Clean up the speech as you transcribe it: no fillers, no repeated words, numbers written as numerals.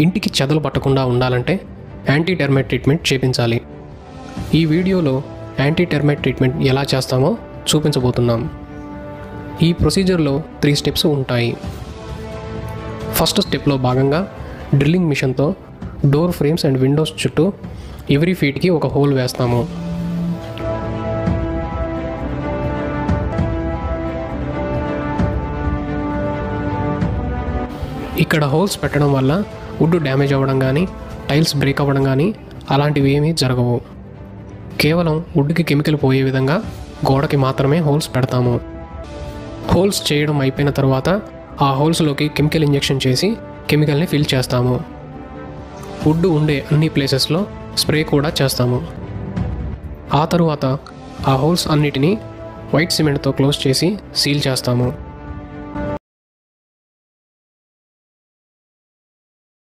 ఇంటికి చెదలు పట్టకుండా ఉండాలంటే యాంటీ టెర్మైట్ ట్రీట్మెంట్ చేయించాలి. ఈ వీడియోలో యాంటీ టెర్మైట్ ట్రీట్మెంట్ ఎలా చేస్తామో చూపించబోతున్నాం. ఈ ప్రొసీజర్లో 3 స్టెప్స్ ఉంటాయి. ఫస్ట్ స్టెప్లో భాగంగా డ్రిల్లింగ్ మిషన్తో డోర్ ఫ్రేమ్స్ అండ్ విండోస్ చుట్టూ ఎవ్రీ ఫీట్కి ఒక హోల్ వేస్తాము. ఇక్కడ హోల్స్ పెట్టడం వల్ల వుడ్ డ్యామేజ్ అవ్వడం కానీ టైల్స్ బ్రేక్ అవ్వడం కానీ అలాంటివి ఏమీ జరగవు. కేవలం వుడ్కి కెమికల్ పోయే విధంగా గోడకి మాత్రమే హోల్స్ పెడతాము. హోల్స్ చేయడం అయిపోయిన తర్వాత ఆ హోల్స్లోకి కెమికల్ ఇంజెక్షన్ చేసి కెమికల్ని ఫిల్ చేస్తాము. వుడ్ ఉండే అన్ని ప్లేసెస్లో స్ప్రే కూడా చేస్తాము. ఆ తరువాత ఆ హోల్స్ అన్నిటినీ వైట్ సిమెంట్తో క్లోజ్ చేసి సీల్ చేస్తాము.